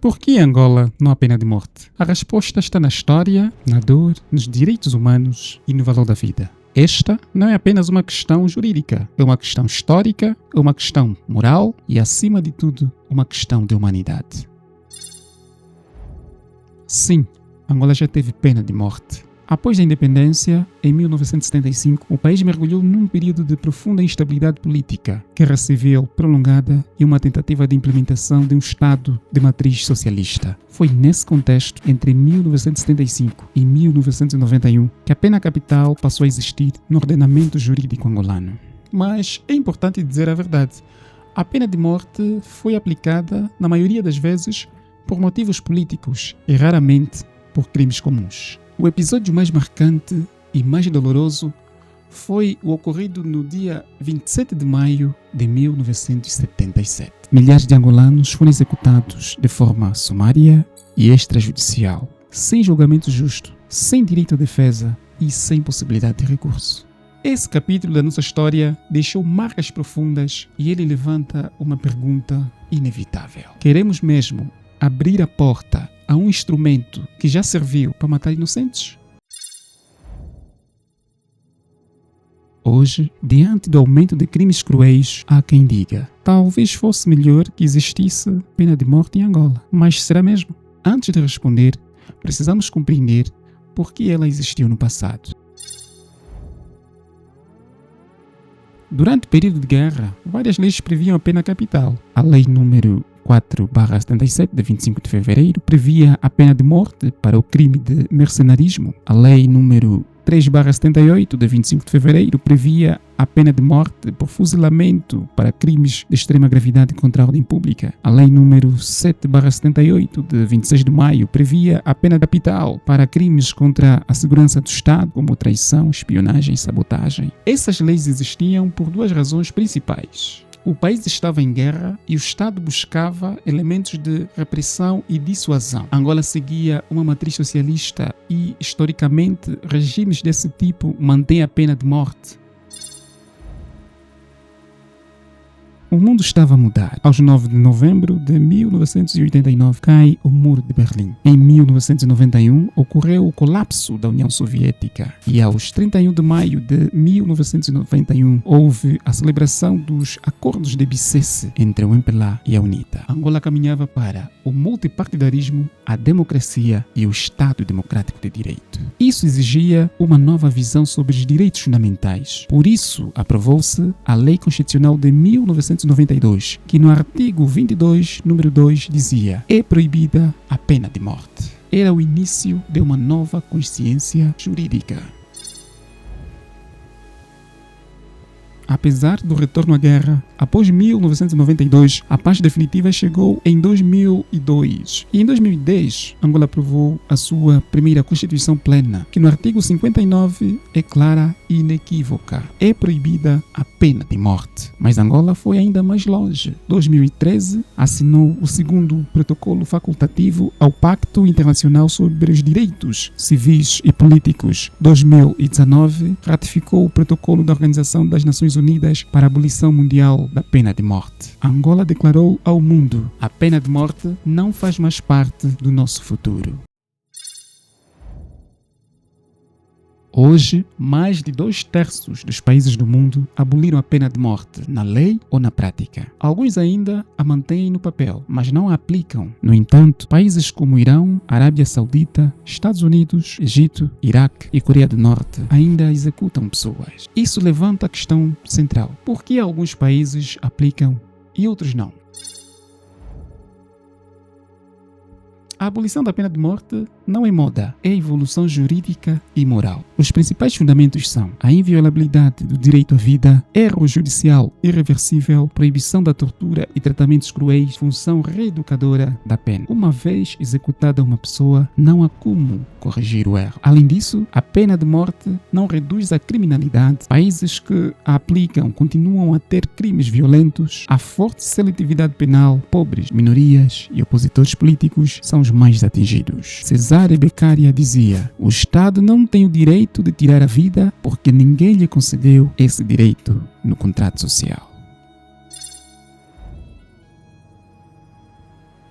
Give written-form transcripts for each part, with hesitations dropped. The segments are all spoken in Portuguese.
Por que em Angola não há pena de morte? A resposta está na história, na dor, nos direitos humanos e no valor da vida. Esta não é apenas uma questão jurídica, é uma questão histórica, é uma questão moral e, acima de tudo, uma questão de humanidade. Sim, Angola já teve pena de morte. Após a independência, em 1975, o país mergulhou num período de profunda instabilidade política, guerra civil prolongada e uma tentativa de implementação de um Estado de matriz socialista. Foi nesse contexto, entre 1975 e 1991, que a pena capital passou a existir no ordenamento jurídico angolano. Mas é importante dizer a verdade. A pena de morte foi aplicada, na maioria das vezes, por motivos políticos e raramente por crimes comuns. O episódio mais marcante e mais doloroso foi o ocorrido no dia 27 de maio de 1977. Milhares de angolanos foram executados de forma sumária e extrajudicial, sem julgamento justo, sem direito à defesa e sem possibilidade de recurso. Esse capítulo da nossa história deixou marcas profundas e ele levanta uma pergunta inevitável. Queremos mesmo abrir a porta a um instrumento que já serviu para matar inocentes? Hoje, diante do aumento de crimes cruéis, há quem diga: talvez fosse melhor que existisse pena de morte em Angola. Mas será mesmo? Antes de responder, precisamos compreender por que ela existiu no passado. Durante o período de guerra, várias leis previam a pena capital. A lei número 4/77, de 25 de fevereiro, previa a pena de morte para o crime de mercenarismo. A lei número 3/78, de 25 de fevereiro, previa a pena de morte por fuzilamento para crimes de extrema gravidade contra a ordem pública. A lei número 7/78, de 26 de maio, previa a pena capital para crimes contra a segurança do Estado, como traição, espionagem e sabotagem. Essas leis existiam por duas razões principais. O país estava em guerra e o Estado buscava elementos de repressão e dissuasão. Angola seguia uma matriz socialista e, historicamente, regimes desse tipo mantêm a pena de morte. O mundo estava a mudar. Aos 9 de novembro de 1989 cai o Muro de Berlim. Em 1991 ocorreu o colapso da União Soviética e aos 31 de maio de 1991 houve a celebração dos Acordos de Bicesse entre o MPLA e a UNITA. Angola caminhava para o multipartidarismo, a democracia e o Estado Democrático de Direito. Isso exigia uma nova visão sobre os direitos fundamentais. Por isso, aprovou-se a Lei Constitucional de 1992, que no artigo 22, número 2, dizia: é proibida a pena de morte. Era o início de uma nova consciência jurídica. Apesar do retorno à guerra, após 1992, a paz definitiva chegou em 2002. E em 2010, Angola aprovou a sua primeira Constituição plena, que no artigo 59 é clara e inequívoca. É proibida a pena de morte. Mas Angola foi ainda mais longe. Em 2013, assinou o segundo protocolo facultativo ao Pacto Internacional sobre os Direitos Civis e Políticos. Em 2019, ratificou o protocolo da Organização das Nações Unidas para a Abolição Mundial da Pena de Morte. Angola declarou ao mundo: a pena de morte não faz mais parte do nosso futuro. Hoje, mais de 2/3 dos países do mundo aboliram a pena de morte, na lei ou na prática. Alguns ainda a mantêm no papel, mas não a aplicam. No entanto, países como Irão, Arábia Saudita, Estados Unidos, Egito, Iraque e Coreia do Norte ainda executam pessoas. Isso levanta a questão central: por que alguns países aplicam e outros não? A abolição da pena de morte não é moda, é evolução jurídica e moral. Os principais fundamentos são a inviolabilidade do direito à vida, erro judicial irreversível, proibição da tortura e tratamentos cruéis, função reeducadora da pena. Uma vez executada uma pessoa, não há como corrigir o erro. Além disso, a pena de morte não reduz a criminalidade. Países que a aplicam continuam a ter crimes violentos, há forte seletividade penal, pobres, minorias e opositores políticos são os mais atingidos. Cesare Beccaria dizia: o Estado não tem o direito de tirar a vida porque ninguém lhe concedeu esse direito no contrato social.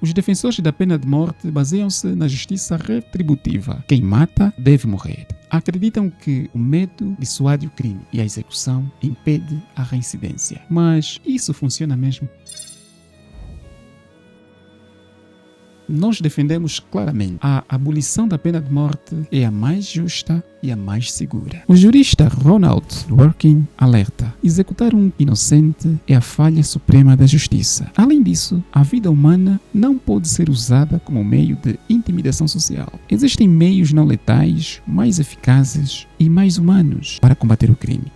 Os defensores da pena de morte baseiam-se na justiça retributiva. Quem mata deve morrer. Acreditam que o medo dissuade o crime e a execução impede a reincidência. Mas isso funciona mesmo? Nós defendemos claramente a abolição da pena de morte é a mais justa e a mais segura. O jurista Ronald Dworkin alerta: executar um inocente é a falha suprema da justiça. Além disso, a vida humana não pode ser usada como meio de intimidação social. Existem meios não letais, mais eficazes e mais humanos para combater o crime.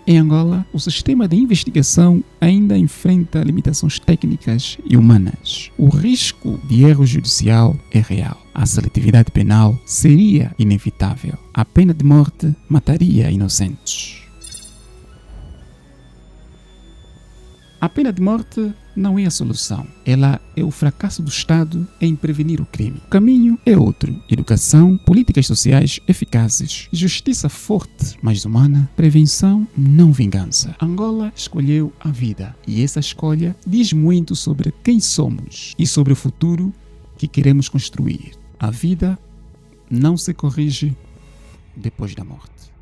Em Angola, o sistema de investigação ainda enfrenta limitações técnicas e humanas. O risco de erro judicial é real. A seletividade penal seria inevitável. A pena de morte mataria inocentes. A pena de morte não é a solução. Ela é o fracasso do Estado em prevenir o crime. O caminho é outro: educação, políticas sociais eficazes, justiça forte, mas humana, prevenção, não vingança. Angola escolheu a vida e essa escolha diz muito sobre quem somos e sobre o futuro que queremos construir. A vida não se corrige depois da morte.